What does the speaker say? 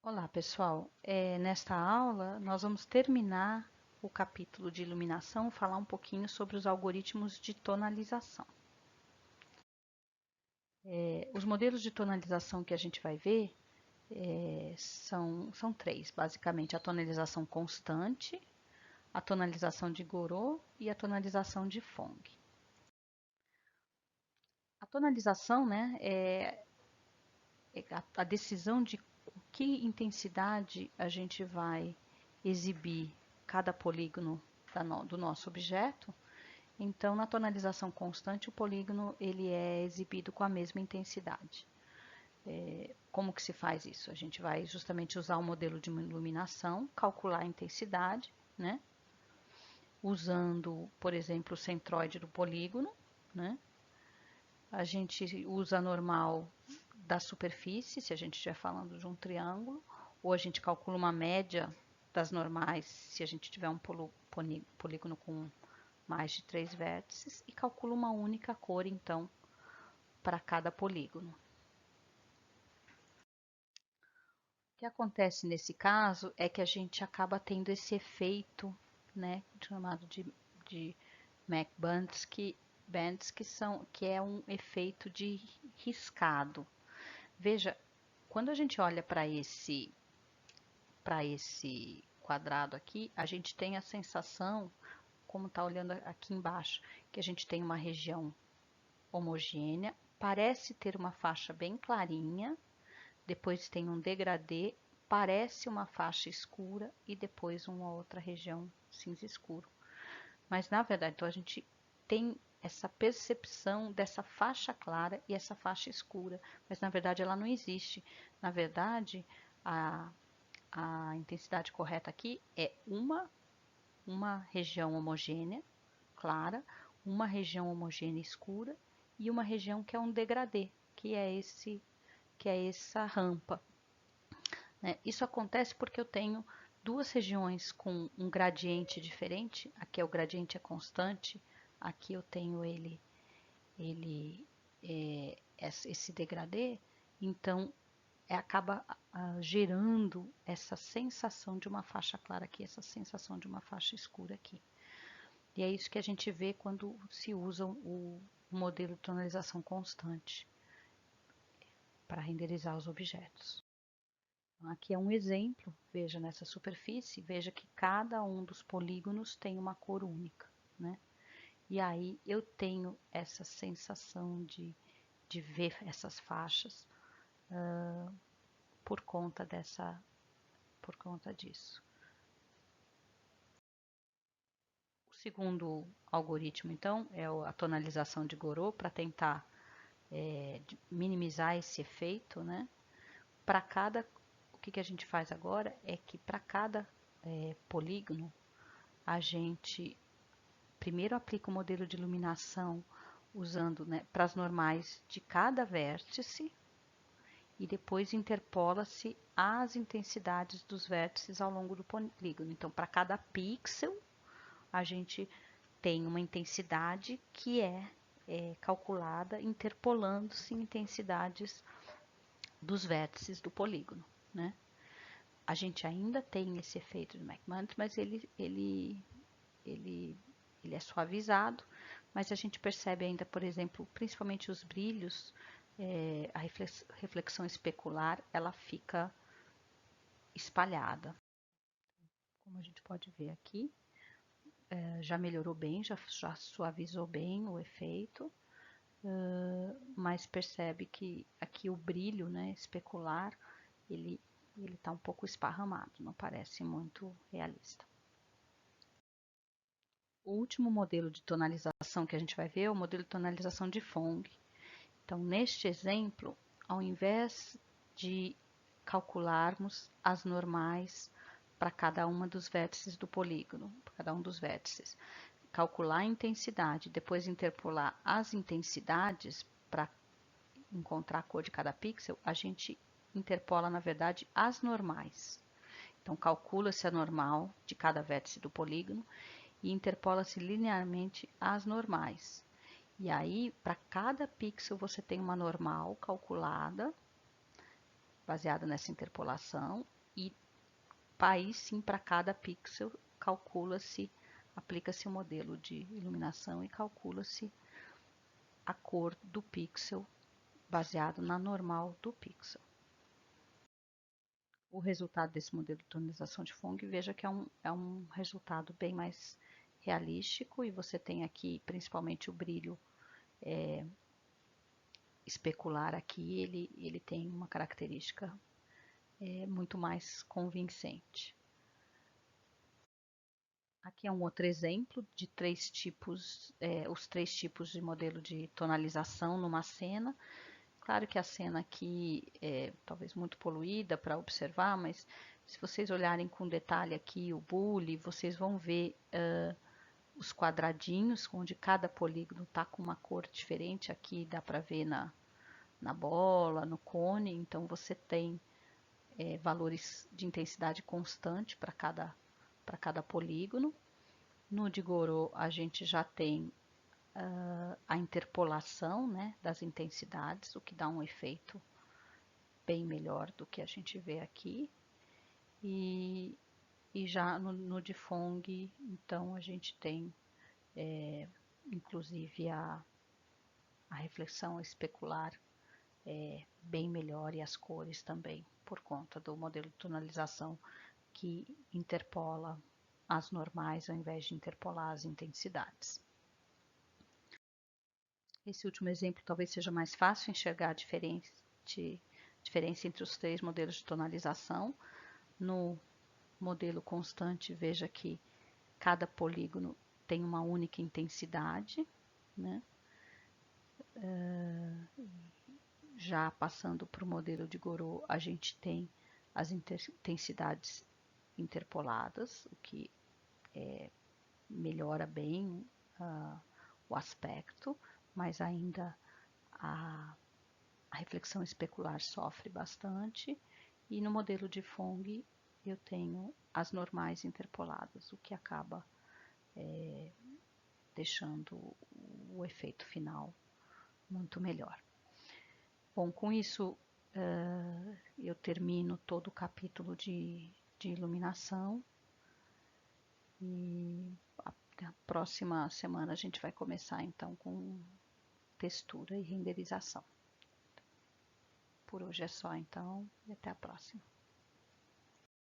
Olá, pessoal. Nesta aula, nós vamos terminar o capítulo de iluminação, falar um pouquinho sobre os algoritmos de tonalização. Os modelos de tonalização que a gente vai ver são três, basicamente: a tonalização constante, a tonalização de Gouraud e a tonalização de Phong. A tonalização, né, é a decisão de com que intensidade a gente vai exibir cada polígono do nosso objeto. Então, na tonalização constante, o polígono ele é exibido com a mesma intensidade. Como que se faz isso? A gente vai justamente usar o modelo de iluminação, calcular a intensidade, né? Usando, por exemplo, o centroide do polígono, né? A gente usa a normal da superfície, se a gente estiver falando de um triângulo, ou a gente calcula uma média das normais, se a gente tiver um polígono com mais de 3 vértices, e calcula uma única cor, então, para cada polígono. O que acontece nesse caso é que a gente acaba tendo esse efeito, né, chamado de McBands, que é um efeito de riscado. Veja, quando a gente olha para esse quadrado aqui, a gente tem a sensação, como está olhando aqui embaixo, que a gente tem uma região homogênea, parece ter uma faixa bem clarinha, depois tem um degradê, parece uma faixa escura e depois uma outra região cinza escuro. Mas na verdade, então a gente tem essa percepção dessa faixa clara e essa faixa escura, mas na verdade ela não existe. Na verdade, a intensidade correta aqui é uma região homogênea, clara, uma região homogênea escura e uma região que é um degradê, que é essa rampa. Né? Isso acontece porque eu tenho duas regiões com um gradiente diferente. Aqui o gradiente é constante, aqui eu tenho esse degradê, então acaba gerando essa sensação de uma faixa clara aqui, essa sensação de uma faixa escura aqui. E é isso que a gente vê quando se usa o modelo de tonalização constante para renderizar os objetos. Então, aqui é um exemplo, veja nessa superfície, veja que cada um dos polígonos tem uma cor única, né? E aí eu tenho essa sensação de ver essas faixas por conta disso. O segundo algoritmo, então, é a tonalização de Gouraud para tentar minimizar esse efeito, né? Para cada, o que a gente faz agora é que para cada polígono a gente primeiro aplica o modelo de iluminação usando, né, para as normais de cada vértice e depois interpola-se as intensidades dos vértices ao longo do polígono. Então, para cada pixel, a gente tem uma intensidade que é calculada interpolando-se intensidades dos vértices do polígono, né? A gente ainda tem esse efeito de McManus, mas ele é suavizado, mas a gente percebe ainda, por exemplo, principalmente os brilhos, a reflexão especular, ela fica espalhada. Como a gente pode ver aqui, já melhorou bem, já suavizou bem o efeito, mas percebe que aqui o brilho, né, especular, ele está um pouco esparramado, não parece muito realista. O último modelo de tonalização que a gente vai ver é o modelo de tonalização de Phong. Então, neste exemplo, ao invés de calcularmos as normais para cada uma dos vértices do polígono, para cada um dos vértices, calcular a intensidade, depois interpolar as intensidades para encontrar a cor de cada pixel, a gente interpola, na verdade, as normais. Então, calcula-se a normal de cada vértice do polígono e interpola-se linearmente as normais. E aí, para cada pixel, você tem uma normal calculada, baseado nessa interpolação, e aí sim, para cada pixel, calcula-se, aplica-se o modelo de iluminação e calcula-se a cor do pixel baseado na normal do pixel. O resultado desse modelo de tonização de Phong, veja que é um resultado bem mais realístico, e você tem aqui principalmente o brilho especular aqui, ele tem uma característica muito mais convincente. Aqui é um outro exemplo de os três tipos de modelo de tonalização numa cena. Claro que a cena aqui é talvez muito poluída para observar, mas se vocês olharem com detalhe aqui o bule, vocês vão ver os quadradinhos, onde cada polígono está com uma cor diferente. Aqui dá para ver na bola, no cone, então você tem valores de intensidade constante para cada polígono. No de Gouraud a gente já tem a interpolação, né, das intensidades, o que dá um efeito bem melhor do que a gente vê aqui. E já no de Phong, então a gente tem inclusive a reflexão especular bem melhor, e as cores também, por conta do modelo de tonalização que interpola as normais ao invés de interpolar as intensidades. Esse último exemplo talvez seja mais fácil enxergar a diferença entre os três modelos de tonalização. No modelo constante, veja que cada polígono tem uma única intensidade, né? Já passando para o modelo de Gouraud, a gente tem as intensidades interpoladas, o que melhora bem o aspecto, mas ainda a reflexão especular sofre bastante. E no modelo de Phong eu tenho as normais interpoladas, o que acaba deixando o efeito final muito melhor. Bom, com isso eu termino todo o capítulo de iluminação, e a próxima semana a gente vai começar então com textura e renderização. Por hoje é só então, e até a próxima.